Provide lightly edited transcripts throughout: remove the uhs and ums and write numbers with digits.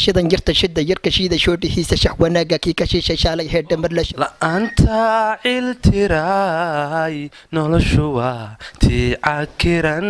shidan jirta shida yarka shiida shoodhihiisa shax wanaaga kii ka shiishay shaalay heedha marlash la'aanta ciltiraay noloshu waa tii cakiran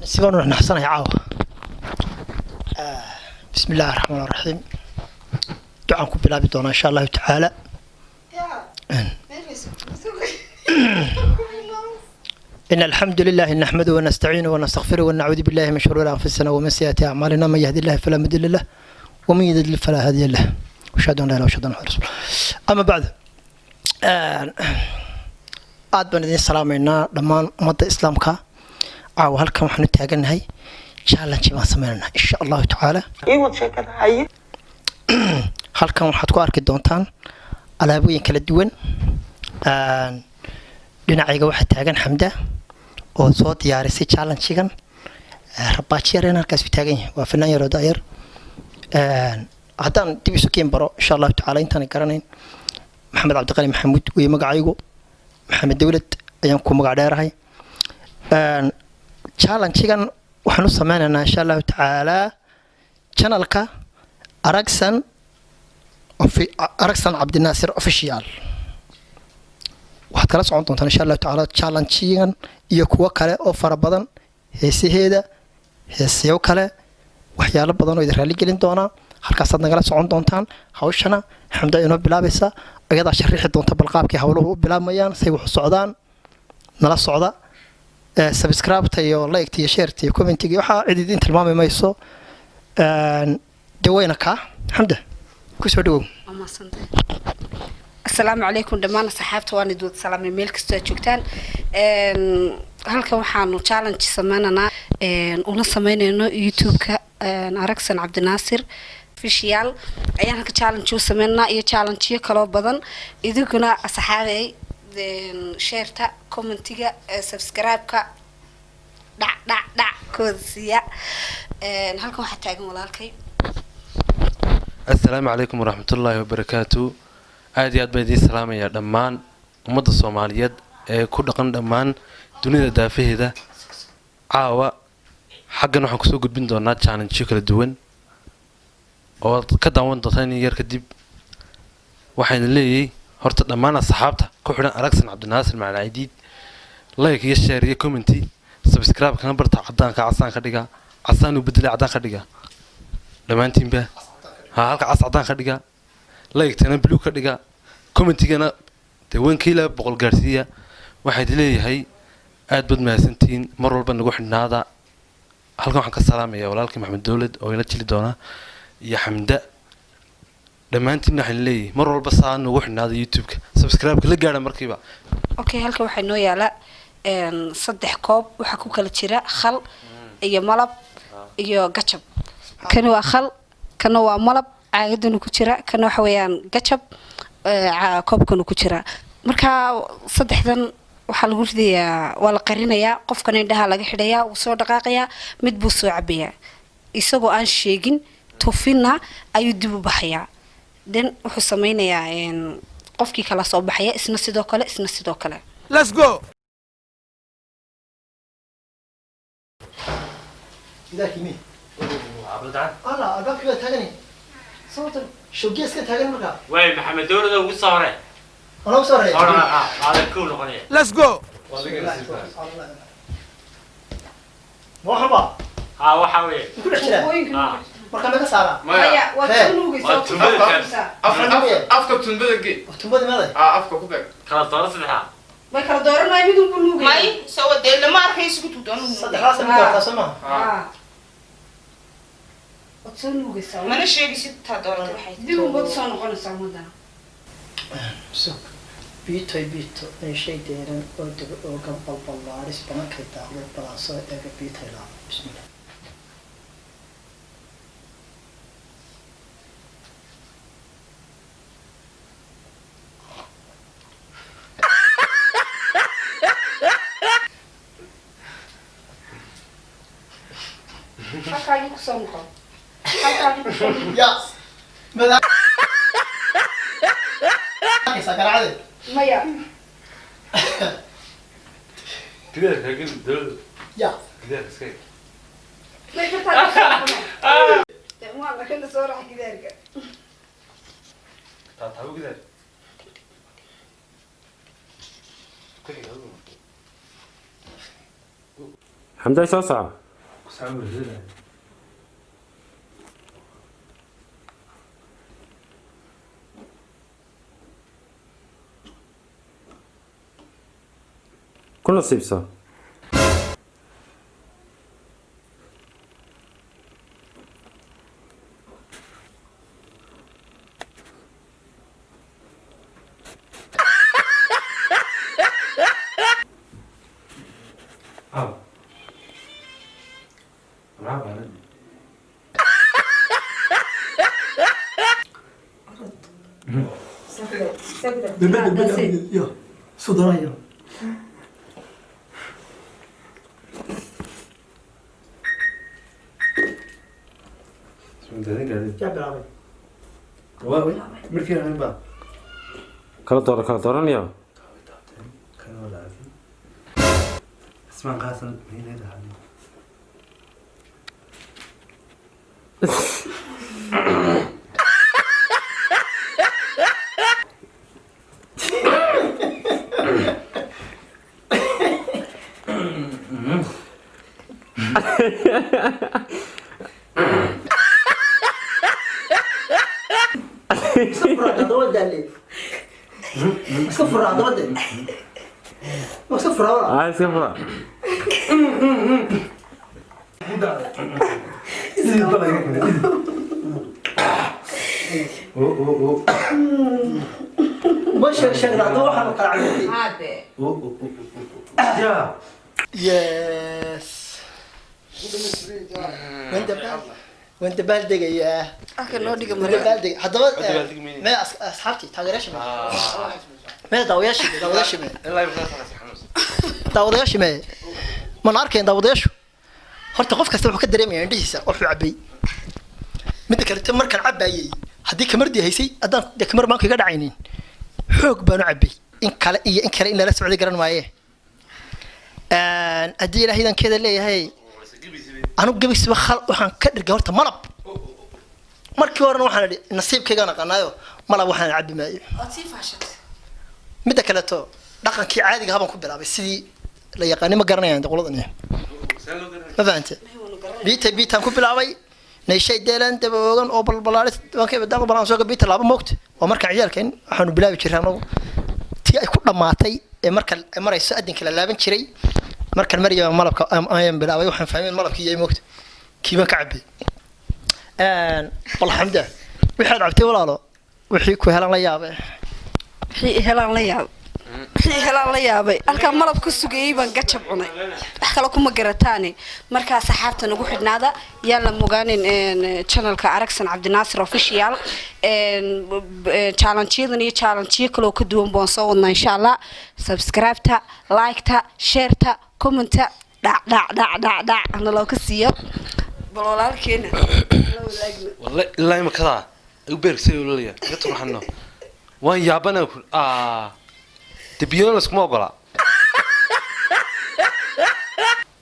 سيبنا نحسن يا عاوة بسم الله الرحمن الرحيم دعاكم بالله بدون إن شاء الله تعالى إن الحمد لله نحمده ونستعينه ونستغفره ونعوذ بالله من شرور أنفسنا ومن سيئات أعمالنا من يهد الله فلا مضل له ومن يضلل فلا هادي له وأشهد أن لا إله إلا الله وأشهد أن محمدا رسول الله أما بعد aad baan idin salaameynaa dhammaan ummadda islaamka caawa halkan waxaanu taaganahay challenge baan sameynaynaa insha allahu tacaala halkan waxaad ku arki doontaan alaabooyin kala duwan dhinacayga waxaa taagan xamda oo soo diyaarisay challenge-gan rabaaji yareen halkaas u taagan yahay waa fanaan yaroo daayar haddaan dib isu keen baro insha allahu tacaala intaan garanayn maxamed cabdiqali maxamuud weye magacaygu maxamed dawlad ayaan ku magac dheerahay challenge-gan waxaan u sameynaynaa insha allahu tacaala channelka aragsan cabdinaasir official waxaad kala socon doontaan insha allahu tacaala challenge-gan iyo kuwo kale oo fara badan heesaheeda heesyo kale waxyaalo badan oo idin raali gelin doonaa halkaasaad nagala socon doontaan hawshana xamda inoo bilaabaysa ayadaa shariixi doonta balqaabkii hawluhu u bilaabmayaan say wax u socdaan nala socda subscribe-ta iyo like-ta iyo share-ta iyo comment-ga waxaa cid idin tilmaami mayso daweyna kaa xamda kusoo dhawow السلام عليكم دمان صحابته وانا دود سلامي ميل كستو joogtaan halkan waxaanu challenge sameynana una sameynayno YouTube-ka aragsan cabdinaasir official ayaan halka challenge u sameynaa iyo challenge kale badan iduguna asxaabay share-ta comment-ga subscribe-ka dhac koodsiya halkan waxa taagan walaalkay السلام عليكم ورحمة الله وبركاته aad iyo aad baan idiin salaamayaa dhammaan ummadda Soomaaliyeed ee ku dhaqan dhammaan dunida daafaheeda caawa xaggan waxaan kusoo gudbin doonaa challenge kala duwan oo ka daawan doontaan yar kadib waxaan leeyahay horta dhammaan asxaabta ku xidhan aragsan cabdinaasir macalciid like iyo share iyo comment subscribe kana barta cadaanka casaan ka dhiga casaan u beddelay cadaan ka dhiga dhamaantiinba halka cadaan ka dhiga like-tana blue ka dhiga comment-gana deewaankiila 100 gaarsiiya waxaad leeyahay aad bad mahadsantiin mar walba nagu xidhnaada halkan waxaan ka salaamayaa walaalkii maxamed dawlad oo ila jili doona iyo xamda dhamaantiin waxaan leeyahay mar walba saa nagu xidhnaada YouTube-ka subscribe-ka la gaadha markiiba okay halkan waxa noo yaala saddex koob waxa ku kala jira khal iyo malab iyo gachab kan waa khal kan waa malab caagadan ku jira kan waxa weeyaan gachab koobkan ku jira marka saddexdan waxa lagu ridayaa waa la qarinayaa qofkan indhaha laga xidhayaa uu soo dhaqaaqayaa mid buu soo cabayaa isagoo aan sheegin tufina ayuu dib u baxayaa dan wuxuu sameynayaa qofkii kala soo baxaya isna sidoo kale let's go إذا كمين الله أبغى كذا تاني صوتك شوقيس كنت هاجن مركا وين محمد دولة وصاري أنا وصار صار هذا كله قنية Let's go. مرحبا وحاوي كل شيء مركا ما كسارة هيا وتنوغي Afka tunbada gee. تنبض ماذا Afka ku beeg. خلاص طارت الحال ما كان دورنا ما يبدو كنوغي may soo dee lama arkayso ku tuutan صدق راسك مدور تسمع وتنوغي سوا mana sheegisid taa doorata waxay دي وقت صار نقول سامودنا سوق بيتو بيتو أي شيء ديرن أو دب أو كم بالبلاريس بنا كيتا أو بلاسو إيه بيتو لا بسم الله حكا يكسونكم حكا يكسونكم يا ماذا سكر عليك ما يا كده لكن دول يا كده سكيت ما يفتح ما كنا صورة كذا تعالوا كده حمدان شو صار؟ كل نصيب صار يا صدريا يا بلابي مركي أنا بقى كلا دوران يا كان ولا عارف اسمع قاسم مين هذا حالي صفر هذا ودي اللي صفر هذا ودي ما صفر ولا عايز كفرة بشر شغله دوحه وقع عليه hade يا يس وانت بالدق يا أكل نودي وانت كمرة بالدق حضرت بالدق مين؟ ما اصحابتي تاجرش ما داوياش ما الله يبارك فيك حمص داوdayaasha ma man arkeen daawadayaashu horta qof kasta wuxuu ka dareemayaa indhihiisa wuxuu cabay mid kale tan markaan cabayay hadii kamardi haysay adaan kamar maanka iga dhacaynin xoog baan u cabay in kale in la socday garan maaye hadii ilaahay keeda leeyahay anu gabisba khal waxaan ka dhirgay horta malab markii horena waxaan idhi nasiibkayga naqanayo malab waxaan cabi maayo atii faashat mid kale to dhaqankii caadiga haban ku bilaabay sidii la yaqaan ma garanayaan qoladan ma fahanteen biitaan ku bilaabay neeshay deelan daboogan oo balbalaaris wankay badal balan soo gabiita laba moogta oo marka ciyaalkeen waxaanu bilaabi jiray anagu tii ay ku dhamaatay ee marka marayso adinka la laaban jiray marka Maryam malabka ayaan bilaabay waxaan fahmay malabkii ay moogta kiiba ka cabay alxamdulillah wixii cabtay walaalo wixii ku helan la yaabay helaan la yaab helaan la yaabay halka malab ku sugayay baan gacab cunay wax kale kuma garataane marka saxaabta nagu xidhnaada yaa la mogaanin channelka Aragsan Cabdinaasir official challenge-yadan iyo challenge kale oo ka duwan baan soo wadnaa insha Allah subscribe-ta like-ta share-ta comment-ta dhac ana loo ka siiyo balolaalkeena والله لا ما كذا يبرك سيقول لي يطرح عنه وين يابنا تبيون لسك ما قلا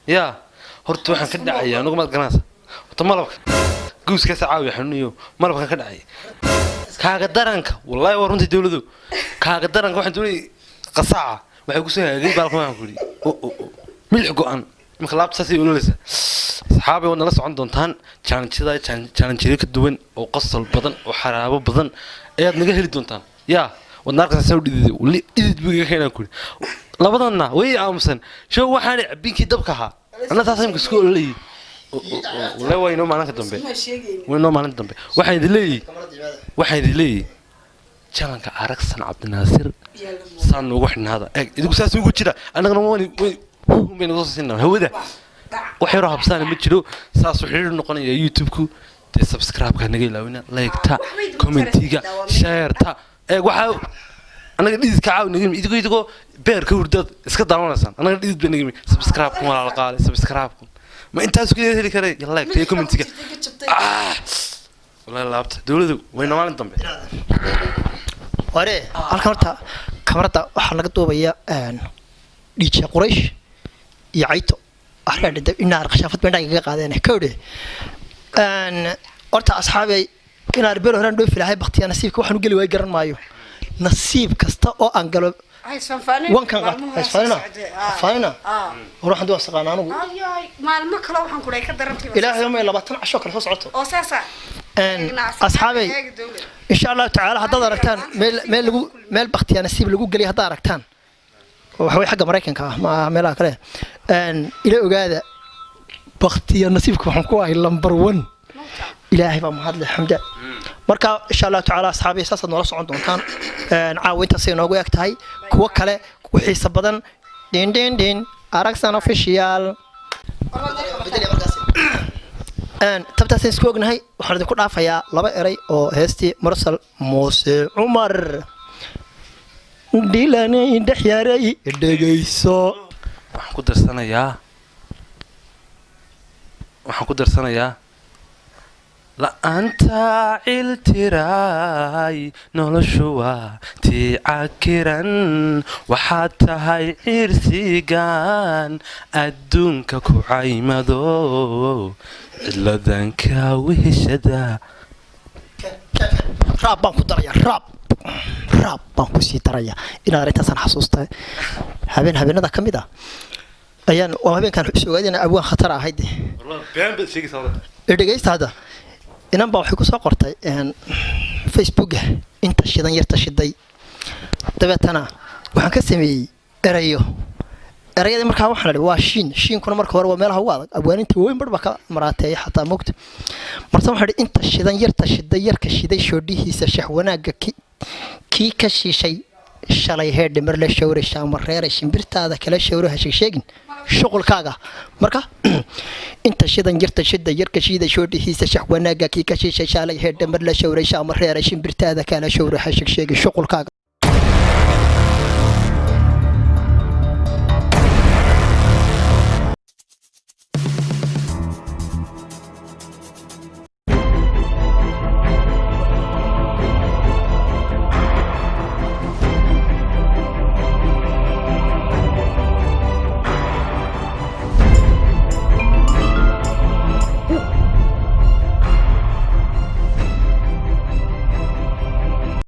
يا هرت waxaan ka dhacaya anigu ma garanaysa wato malabka guuskaas caawiya xanuuniyo malabka ka dhacay kaaga daranka wallahi waa runtii dawladu kaaga daranka waxaan doonay qasaaca waxay ku soo hagaagay baalka waxaan ku yidhi milix go'an marka laabta saasay ololeysa asxaabay waa nala socon doontaan challenge ka duwan oo qosol badan oo xaraabo badan ayaad naga heli doontaan yaa wadna arkaysa soo dhidid wali dhidid biga keenan ku labadana way aamusan show waxaan cabinkii dabka ahaa anna taasay imka isku ololay wallahi waa inoo maalinka dambe waxaan idin leeyahay jalanka aragsan cabdinaasir saan ugu xidhnaada eeg idigu saas ugu jira annagana bayna soo siinaa hawada wax yaroo habsaan ma jiro saas u xiriir noqonaya youtube-ku dee subscribe-ka naga ilaawina like-ta commentiga share-ta eeg waxaa annaga dhididka caawi naga idigoo beerka hurdaad iska daawanaysaan annaga dhidid bay naga subscribe-ku walaala qaale subscribe-ku ma intaas ku heli karay like-ta commentiga wallahi laabta dawladu wayna maalin dambe ware halkan horta kamarada waxaa laga duubaya DJ Quraysh iyo Cayto arkaada inaar qashaafad baan kaga qaadeen kowde horta asxaabay inaar beel horaan dhoof ilaahay baqtiya nasiibka waxaan u gali way garan maayo nasiib kasta oo aan galo wankan faana ruuxan doo saqaan anigu maalmo kale waxaan ku ka darantay ilaahay ma 20 casho kale soo socoto oo saasa asxaabay insha Allah taala hadda aragtaan meel baqtiya nasiib lagu gali hadda aragtaan waxay xagga Mareykanka ma meelaha kale ila ogaada baqtiya nasiibka waxaan ku ahay number 1 ilaahay baa mahad leh xamda marka insha Allah taala asxaabay saasad noola socon doontaan caawinta si noogu eg tahay kuwa kale wixii badan din aragsan official tabtaaseen isku ognahay waxaan idinku dhaafayaa laba eray oo heestii mursal muuse cumar dhilanay dhaxyaray dhageyso waxaan ku darsanayaa la'aanta ciltiraay noloshu waa tii cakiran waxaad tahay cirsigan adduunka ku caymado ciladanka weheshada raab baan ku daraya raab baan ku sii daraya inaad arintaasan xasuustay habeenada ka mid ah ayaan habeenkan suugaadina abwaan khatar ahayd dhegeysta hadda inan baa waxay ku soo qortay Facebook inta shidan yarta shiday dabeetana waxaan ka sameeyay erayada markaa waxaan leeyahay waa shiinkuna marka hore waa meelaha ugu adag abwaaninta weyn barba ka maraatay xataa moogta marsan waxaan inta shidan yarta shiday yarka shiday shoodhihiisa shax wanaaga kii ka shiishay shalay heedhe mar la shawray shaamar reeray shimbirtaada kala shawro ha sheegin shuqulkaaga marka inta shidan yarta shida yarka shida shoodhihiisa shax wanaaga kii ka shiishay shalay heedhe mar la shawray shaamar reeray shimbirtaada kala shawro ha sheegin shuqulkaaga